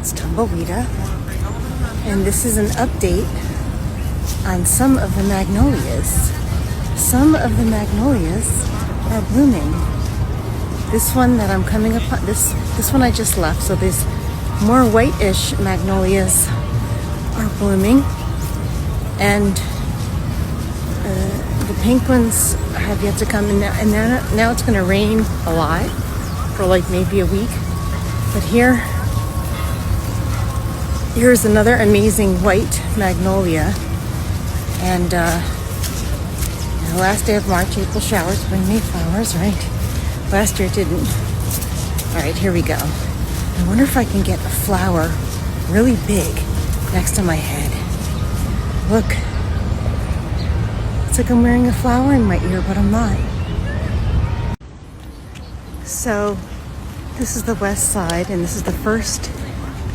It's Tumbleweeda, and this is an update on some of the magnolias. Some of the magnolias are blooming. This one that I'm coming upon, this one I just left, so there's more whitish magnolias are blooming, and the pink ones have yet to come in now, and now it's going to rain a lot for like maybe a week. But here's another amazing white magnolia, and the last day of March, April showers bring me flowers, right? Last year it didn't. All right, here we go. I wonder if I can get a flower really big next to my head. Look. It's like I'm wearing a flower in my ear, but I'm not. So this is the west side, and this is the first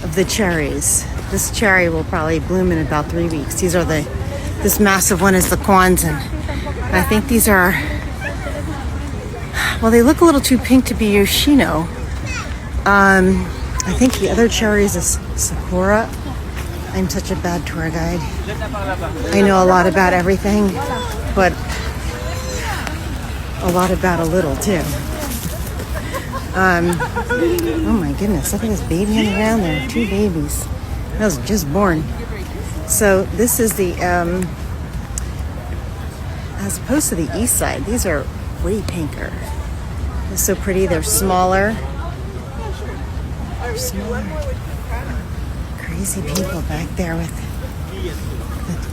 of the cherries. This cherry will probably bloom in about 3 weeks. This massive one is the Kwanzaa. I think these are, well, they look a little too pink to be Yoshino. I think the other cherry is a Sakura. I'm such a bad tour guide. I know a lot about everything, but a lot about a little too. Oh my goodness, look at this baby in the ground there. 2 babies. That was just born. So this is the, as opposed to the east side, these are way pinker. They're so pretty, they're smaller. They're smaller. Crazy people back there with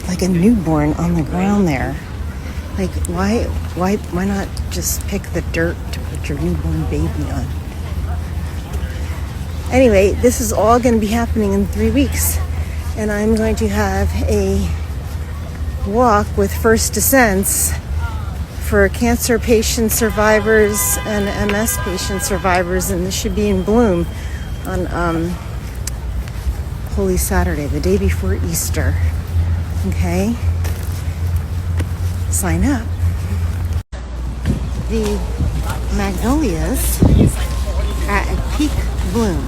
like a newborn on the ground there. Like, why not just pick the dirt to put your newborn baby on? Anyway, this is all going to be happening in 3 weeks, and I'm going to have a walk with first descents for cancer patient survivors and MS patient survivors, and this should be in bloom on Holy Saturday, the day before Easter. Okay? Sign up. The magnolias are at peak bloom.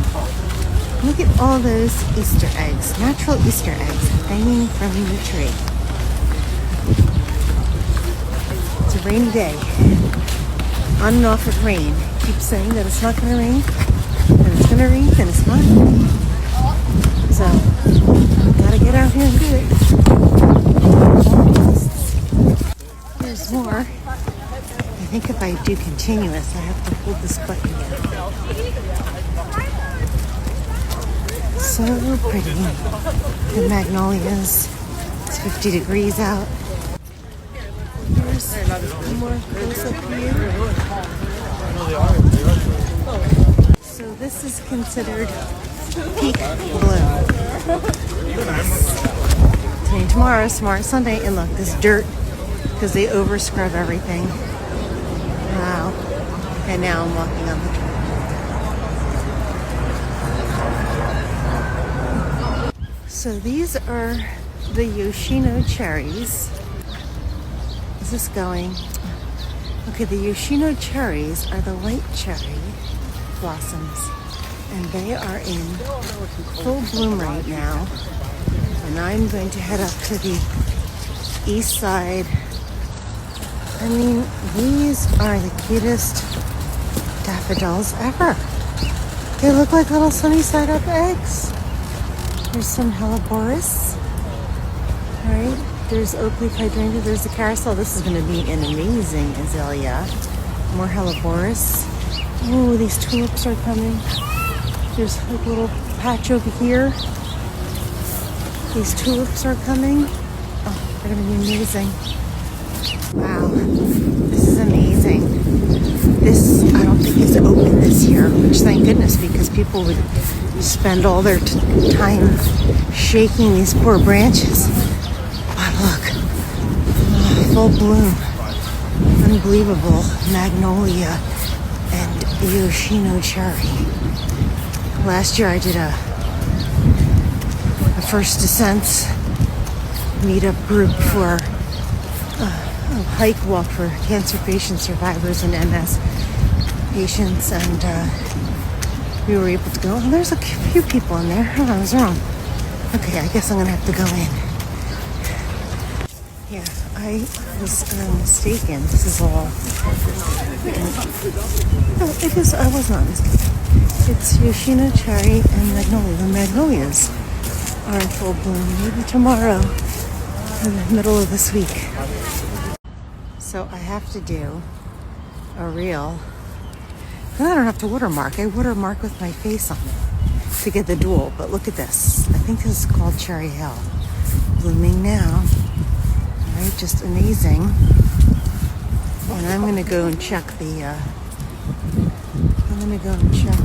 Look at all those Easter eggs, natural Easter eggs hanging from the tree. It's a rainy day. On and off with rain. Keep saying that it's not going to rain, then it's going to rain, then it's not. So, gotta get out here and do it. There's more. I think if I do continuous, I have to hold this button here. So pretty. The magnolias. It's 50 degrees out. Here's more close-up view. So this is considered peak bloom. Today and tomorrow, tomorrow's Sunday, and look, this dirt, because they over scrub everything. Wow. And now I'm walking on the trail. So these are the Yoshino cherries. Is this going? Okay, the Yoshino cherries are the white cherry blossoms, and they are in full bloom right now. And I'm going to head up to the east side. I mean, these are the cutest daffodils ever. They look like little sunny side up eggs. There's some helleborus. Right? There's oak leaf hydrangea. There's the carousel. This is going to be an amazing azalea. More helleborus. Oh, these tulips are coming. There's a little patch over here. These tulips are coming. Oh, they're going to be amazing. Wow, this is amazing. This, I don't think is open this year, which thank goodness, because people would spend all their time shaking these poor branches. But look, full bloom. Unbelievable magnolia and Yoshino cherry. Last year I did a first descents meetup group for a hike walk for cancer patient survivors and MS patients, and we were able to go. Oh, there's a few people in there. Oh, I was wrong. Okay, I guess I'm gonna have to go in. Yeah, I was mistaken. This is all. No, it is. I was not mistaken. It's Yoshino, cherry, and magnolia. The magnolias are in full bloom. Maybe tomorrow, in the middle of this week. So I have to do a reel. Then I don't have to watermark. I watermark with my face on it to get the dual. But look at this. I think this is called Cherry Hill. Blooming now. All right, just amazing. And I'm gonna go and check the. I'm gonna go and check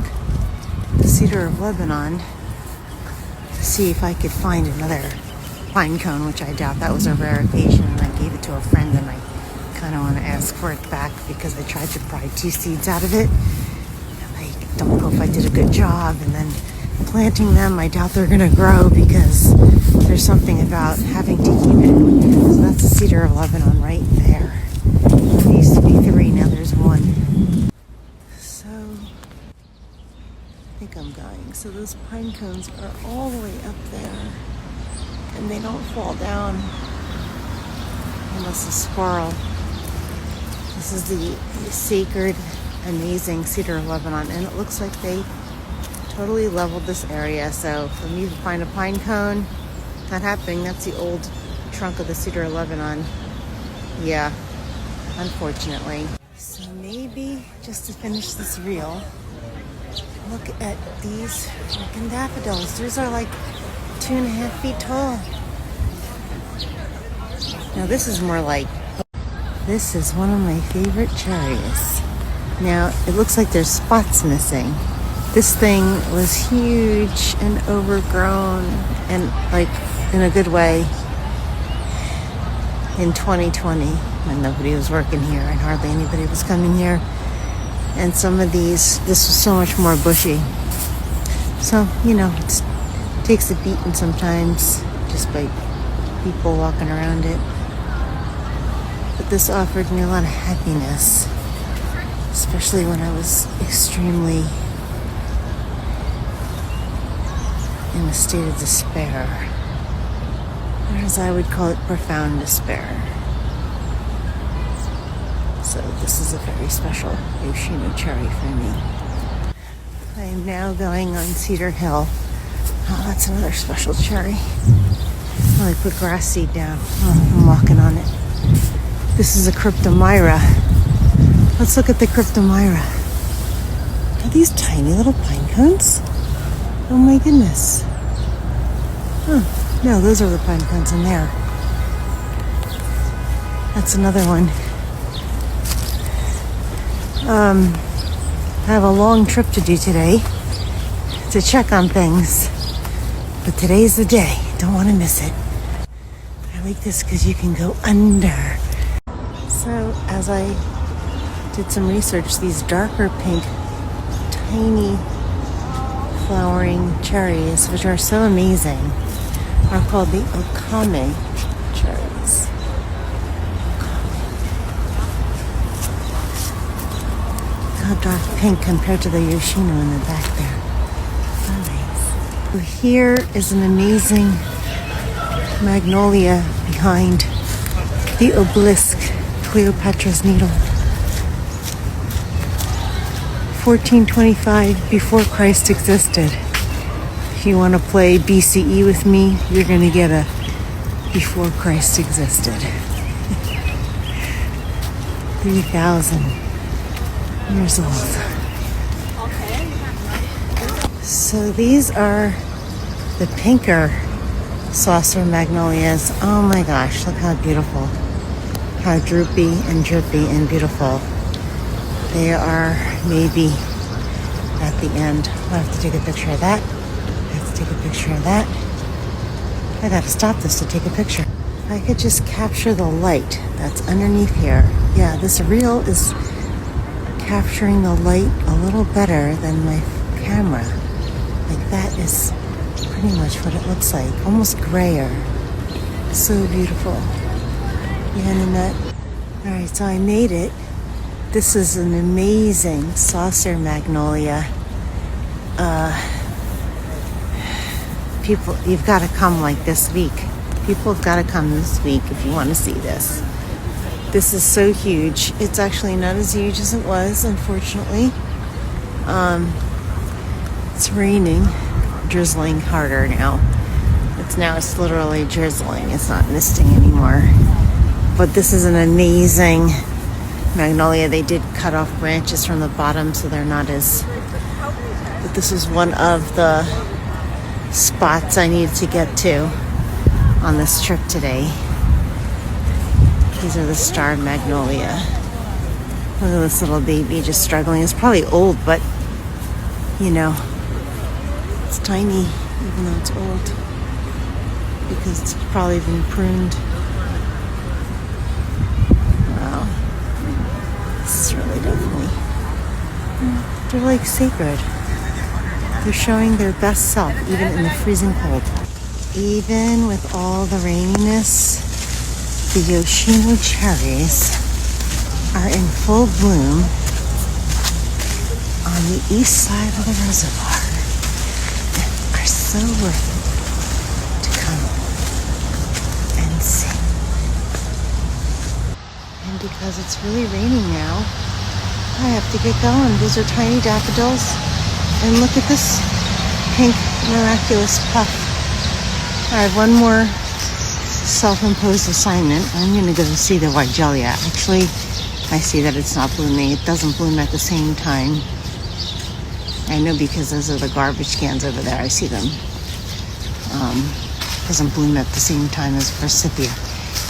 the Cedar of Lebanon to see if I could find another pine cone, which I doubt. That was a rare occasion, and I gave it to a friend, and I kind of want to ask for it back because I tried to pry 2 seeds out of it. And I don't know if I did a good job. And then planting them, I doubt they're going to grow because there's something about having to keep it. So that's the Cedar of Lebanon right there. There used to be 3, now there's 1. So I think I'm going. So those pine cones are all the way up there. And they don't fall down unless a squirrel. This is the sacred, amazing Cedar of Lebanon, and it looks like they totally leveled this area. So for me to find a pine cone, not happening. That's the old trunk of the Cedar of Lebanon. Yeah, unfortunately. So maybe just to finish this reel, look at these freaking daffodils. These are like 2.5 feet tall. Now this is more like, this is one of my favorite cherries. Now it looks like there's spots missing. This thing was huge and overgrown and like in a good way in 2020 when nobody was working here and hardly anybody was coming here. And some of these, this was so much more bushy. So, you know, it takes a beating sometimes just by people walking around it. But this offered me a lot of happiness, especially when I was extremely in a state of despair, or as I would call it, profound despair. So this is a very special Yoshino cherry for me. I am now going on Cedar Hill. Oh, that's another special cherry. Oh, I put grass seed down. Oh, I'm walking on it. This is a Cryptomyra. Let's look at the Cryptomyra. Are these tiny little pine cones? Oh my goodness. Oh, no, those are the pine cones in there. That's another one. I have a long trip to do today to check on things. But today's the day. Don't want to miss it. I like this because you can go under. So as I did some research, these darker pink, tiny flowering cherries, which are so amazing, are called the Okame cherries. How dark pink compared to the Yoshino in the back there. So nice. So here is an amazing magnolia behind the obelisk, Cleopatra's Needle. 1425, before Christ existed. If you want to play BCE with me, you're going to get a before Christ existed. 3,000 years old. So these are the pinker saucer magnolias. Oh my gosh, look how beautiful. How droopy and drippy and beautiful. They are maybe at the end. I have to take a picture of that. I have to take a picture of that. I gotta stop this to take a picture. If I could just capture the light that's underneath here. Yeah, this reel is capturing the light a little better than my camera. Like that is pretty much what it looks like. Almost grayer. So beautiful. Yeah, Nanette. Alright, so I made it. This is an amazing saucer magnolia. people, you've got to come like this week. People have got to come this week if you want to see this. This is so huge. It's actually not as huge as it was, unfortunately. It's raining, drizzling harder now. It's literally drizzling. It's not misting anymore. But this is an amazing magnolia. They did cut off branches from the bottom, so they're not as... But this is one of the spots I needed to get to on this trip today. These are the starred magnolia. Look at this little baby just struggling. It's probably old, but you know, it's tiny even though it's old because it's probably been pruned. Wow. This is really definitely... They're like sacred. They're showing their best self even in the freezing cold. Even with all the raininess, the Yoshino cherries are in full bloom on the east side of the reservoir and are so worth it to come and see. And because it's really raining now, I have to get going. These are tiny daffodils. And look at this pink miraculous puff. I have one more self-imposed assignment. I'm going to go see the Weigelia. Actually, I see that it's not blooming. It doesn't bloom at the same time. I know because those are the garbage cans over there. I see them. Doesn't bloom at the same time as forsythia,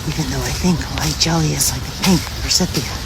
even though I think Weigelia is like a pink forsythia.